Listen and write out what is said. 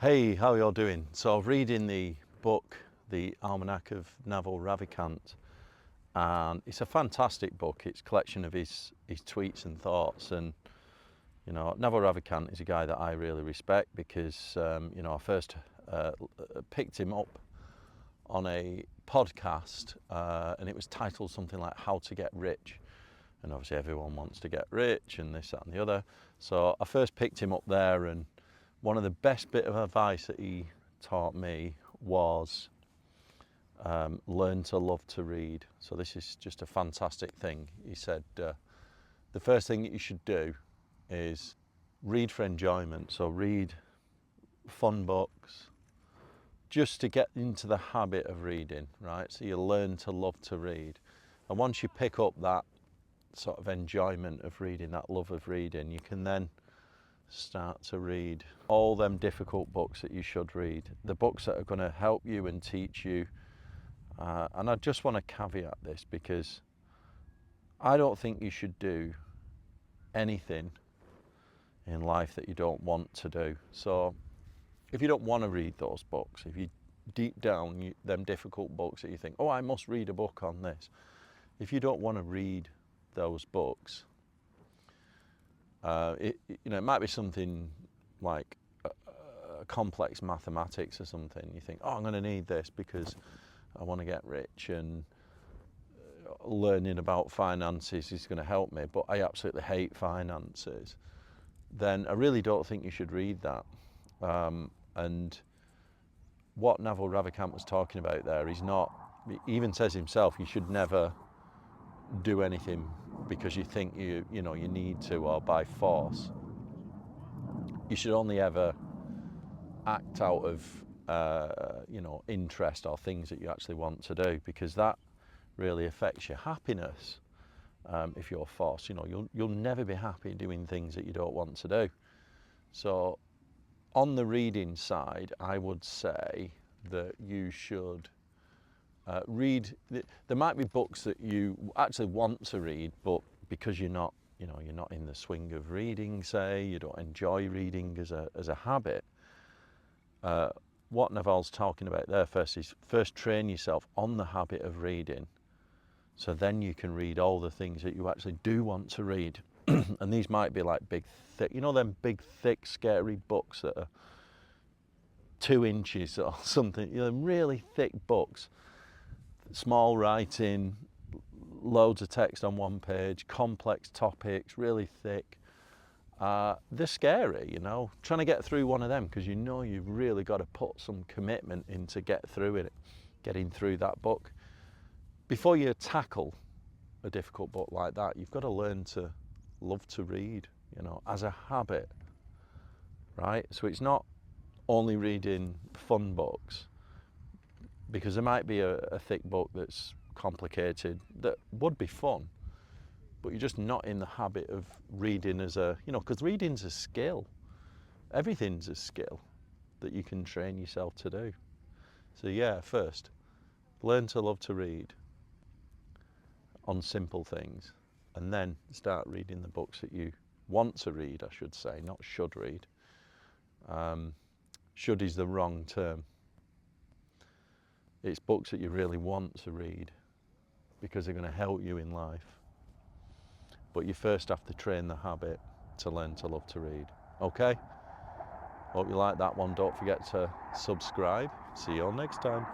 Hey, how y'all doing? So I'm reading the book, The Almanac of Naval Ravikant, and it's a fantastic book. It's a collection of his tweets and thoughts. And Naval Ravikant is a guy that I really respect because I first picked him up on a podcast, and it was titled something like "How to Get Rich." And obviously everyone wants to get rich and this, that and the other. So I first picked him up there, and one of the best bit of advice that he taught me was learn to love to read. So this is just a fantastic thing. He said the first thing that you should do is read for enjoyment. So read fun books just to get into the habit of reading, right? So you learn to love to read. And once you pick up that sort of enjoyment of reading, that love of reading, you can then start to read all them difficult books that you should read, the books that are going to help you and teach you. And I just want to caveat this because I don't think you should do anything in life that you don't want to do. So if you don't want to read those books, if you deep down, them difficult books that you think, oh, I must read a book on this. If you don't want to read those books, it might be something like complex mathematics or something. You think, oh, I'm going to need this because I want to get rich, and learning about finances is going to help me, but I absolutely hate finances. Then I really don't think you should read that. And what Naval Ravikant was talking about there is not, he even says himself, you should never do anything because you think you need to, or by force. You should only ever act out of interest or things that you actually want to do, because that really affects your happiness. If you're forced, you'll never be happy doing things that you don't want to do. So on the reading side, I would say that you should read. There might be books that you actually want to read, but because you're not in the swing of reading, say, you don't enjoy reading as a habit. What Naval's talking about there first train yourself on the habit of reading, so then you can read all the things that you actually do want to read. And these might be like big, thick, them big, thick, scary books that are 2 inches or something, really thick books. Small writing, loads of text on one page, complex topics, really thick. They're scary, trying to get through one of them, because you've really got to put some commitment in to get through it, getting through that book. Before you tackle a difficult book like that, you've got to learn to love to read, as a habit, right? So it's not only reading fun books, because there might be a thick book that's complicated that would be fun, but you're just not in the habit of reading as because reading's a skill. Everything's a skill that you can train yourself to do. So yeah, first, learn to love to read on simple things, and then start reading the books that you want to read, I should say, not should read. Should is the wrong term. It's books that you really want to read because they're going to help you in life. But you first have to train the habit to learn to love to read. Okay? Hope you like that one. Don't forget to subscribe. See you all next time.